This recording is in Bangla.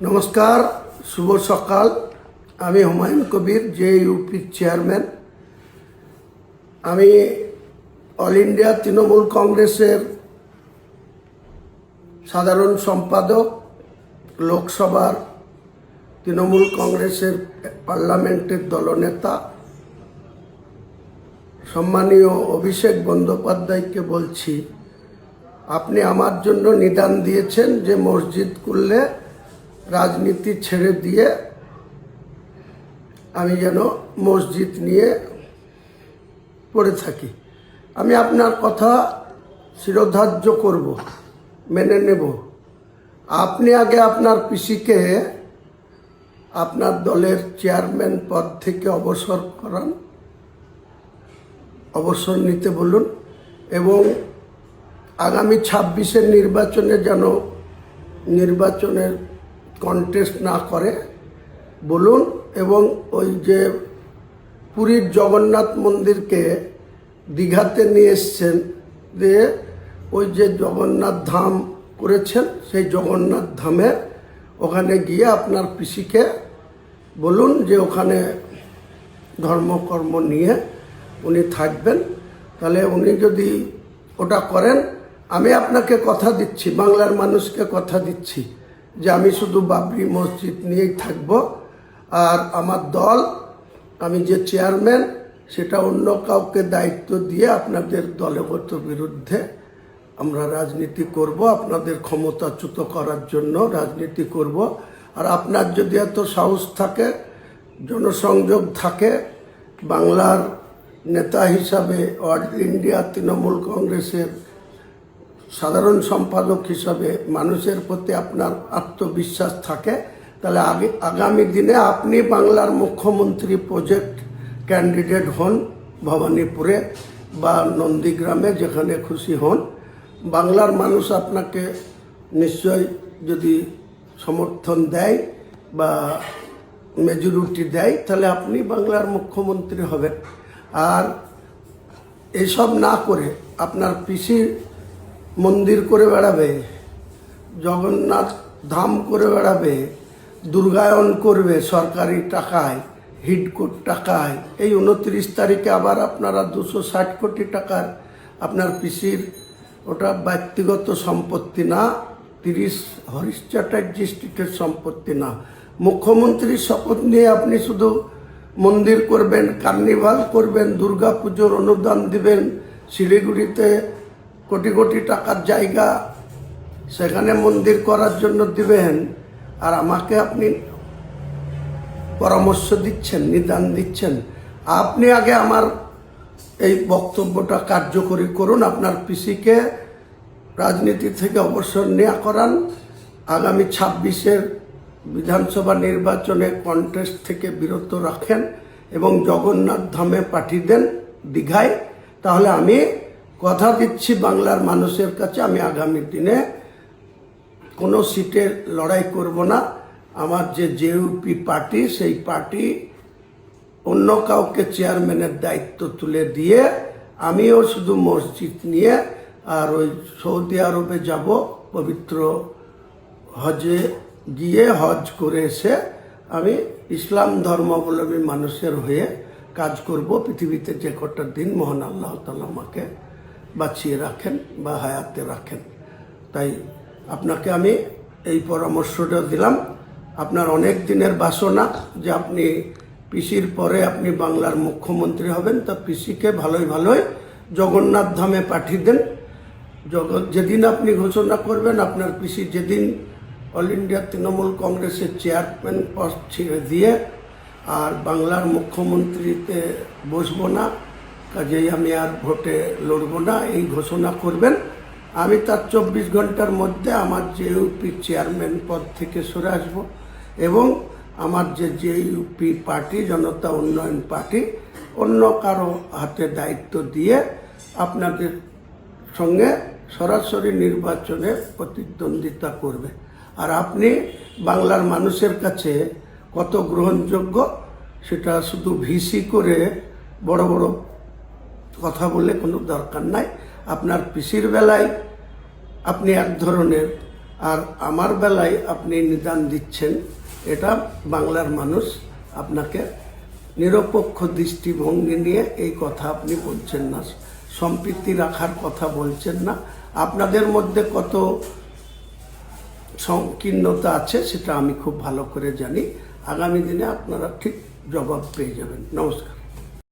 নমস্কার, শুভ সকাল। আমি হুমায়ুন কবির, যে ইউপির চেয়ারম্যান। আমি অল ইন্ডিয়া তৃণমূল কংগ্রেসের সাধারণ সম্পাদক, লোকসভার তৃণমূল কংগ্রেসের পার্লামেন্টের দলনেতা সম্মানীয় অভিষেক বন্দ্যোপাধ্যায়কে বলছি, আপনি আমার জন্য নিদান দিয়েছেন যে মসজিদ খুললে রাজনীতি ছেড়ে দিয়ে আমি যেন মসজিদ নিয়ে পড়ে থাকি। আমি আপনার কথা শিরোধার্য করব, মেনে নেব। আপনি আগে আপনার পিসিকে আপনার দলের চেয়ারম্যান পদ থেকে অবসর করান, অবসর নিতে বলুন, এবং আগামী 26-এর নির্বাচনে যেন নির্বাচনের কন্টেস্ট না করে বলুন। এবং ওই যে পুরীর জগন্নাথ মন্দিরকে দীঘাতে নিয়ে এসছেন, দিয়ে ওই যে জগন্নাথ ধাম করেছেন, সেই জগন্নাথ ধামের ওখানে গিয়ে আপনার পিসিকে বলুন যে ওখানে ধর্মকর্ম নিয়ে উনি থাকবেন। তাহলে উনি যদি ওটা করেন, আমি আপনাকে কথা দিচ্ছি, বাংলার মানুষকে কথা দিচ্ছি যে আমি শুধু বাবরি মসজিদ নিয়েই থাকব। আর আমার দল, আমি যে চেয়ারম্যান, সেটা অন্য কাউকে দায়িত্ব দিয়ে আপনাদের দলগত বিরুদ্ধে আমরা রাজনীতি করব, আপনাদের ক্ষমতাচ্যুত করার জন্য রাজনীতি করব। আর আপনার যদি এত সাহস থাকে, জনসংযোগ থাকে, বাংলার নেতা হিসাবে অল ইন্ডিয়া তৃণমূল কংগ্রেসের সাধারণ সম্পাদক হিসাবে মানুষের প্রতি আপনার আত্মবিশ্বাস থাকে, তাহলে আগামী দিনে আপনি বাংলার মুখ্যমন্ত্রী প্রজেক্ট ক্যান্ডিডেট হন, ভবানীপুরে বা নন্দীগ্রামে, যেখানে খুশি হন। বাংলার মানুষ আপনাকে নিশ্চয় যদি সমর্থন দেয় বা মেজরিটি দেয়, তাহলে আপনি বাংলার মুখ্যমন্ত্রী হবেন। আর এইসব না করে আপনার পিসি মন্দির করে বেড়াবে, জগন্নাথ ধাম করে বেড়াবে, দুর্গায়ন করবে সরকারি টাকায়, হিডকোর টাকায়। এই 29 তারিখে আবার আপনারা 260 কোটি টাকার, আপনার পিসির ওটা ব্যক্তিগত সম্পত্তি না, 30 হরিশ চ্যাটার্জি স্ট্রিটের সম্পত্তি না। মুখ্যমন্ত্রীর শপথ নিয়ে আপনি শুধু মন্দির করবেন, কার্নিভাল করবেন, দুর্গা পুজোর অনুদান দিবেন, শিলিগুড়িতে কোটি কোটি টাকার জায়গা, সেখানে মন্দির করার জন্য দিবেন। আর আমাকে আপনি পরামর্শ দিচ্ছেন, নিদান দিচ্ছেন। আপনি আগে আমার এই বক্তব্যটা কার্যকরী করুন, আপনার পিসিকে রাজনীতি থেকে অবসর নেওয়া করান, আগামী 26-এর বিধানসভা নির্বাচনে কন্টেস্ট থেকে বিরত রাখেন এবং জগন্নাথ ধামে পাঠিয়ে দেন, দীঘায়। তাহলে আমি কথা দিচ্ছি বাংলার মানুষের কাছে, আমি আগামী দিনে কোনো সিটে লড়াই করব না। আমার যে জেইউপি পার্টি, সেই পার্টি অন্য কাউকে চেয়ারম্যানের দায়িত্ব তুলে দিয়ে আমিও শুধু মসজিদ নিয়ে আর ওই সৌদি আরবে যাব, পবিত্র হজে গিয়ে হজ করে এসে আমি ইসলাম ধর্মাবলম্বী মানুষের হয়ে কাজ করব। পৃথিবীতে যে কটা দিন মহান আল্লাহ তাআলা আমাকে বাঁচিয়ে রাখেন বা হায়াতে রাখেন। তাই আপনাকে আমি এই পরামর্শটা দিলাম। আপনার অনেক দিনের বাসনা যে আপনি পিসির পরে আপনি বাংলার মুখ্যমন্ত্রী হবেন, তা পিসিকে ভালোই ভালোই জগন্নাথ ধামে পাঠিয়ে দেন। যেদিন আপনি ঘোষণা করবেন, আপনার পিসি যেদিন অল ইন্ডিয়া তৃণমূল কংগ্রেসের চেয়ারম্যান পদ ছেড়ে দিয়ে আর বাংলার মুখ্যমন্ত্রীতে বসবো না, কাজেই আমি আর ভোটে লড়বো না, এই ঘোষণা করবেন। আমি তার 24 ঘন্টার মধ্যে আমার জেইউপি চেয়ারম্যান পদ থেকে সরে আসবো এবং আমার যে জেইউপি পার্টি, জনতা উন্নয়ন পার্টি, অন্য কারো হাতে দায়িত্ব দিয়ে আপনাদের সঙ্গে সরাসরি নির্বাচনে প্রতিদ্বন্দ্বিতা করবে। আর আপনি বাংলার মানুষের কাছে কত গ্রহণযোগ্য, সেটা শুধু ভিসি করে বড় বড় কথা বলে কোনো দরকার নাই। আপনার পিসির বেলায় আপনি এক ধরনের, আর আমার বেলায় আপনি নিদান দিচ্ছেন, এটা বাংলার মানুষ আপনাকে নিরপেক্ষ দৃষ্টিভঙ্গি নিয়ে এই কথা আপনি বলছেন না, সম্প্রীতি রাখার কথা বলছেন না। আপনাদের মধ্যে কত সংকীর্ণতা আছে সেটা আমি খুব ভালো করে জানি। আগামী দিনে আপনারা ঠিক জবাব পেয়ে যাবেন। নমস্কার।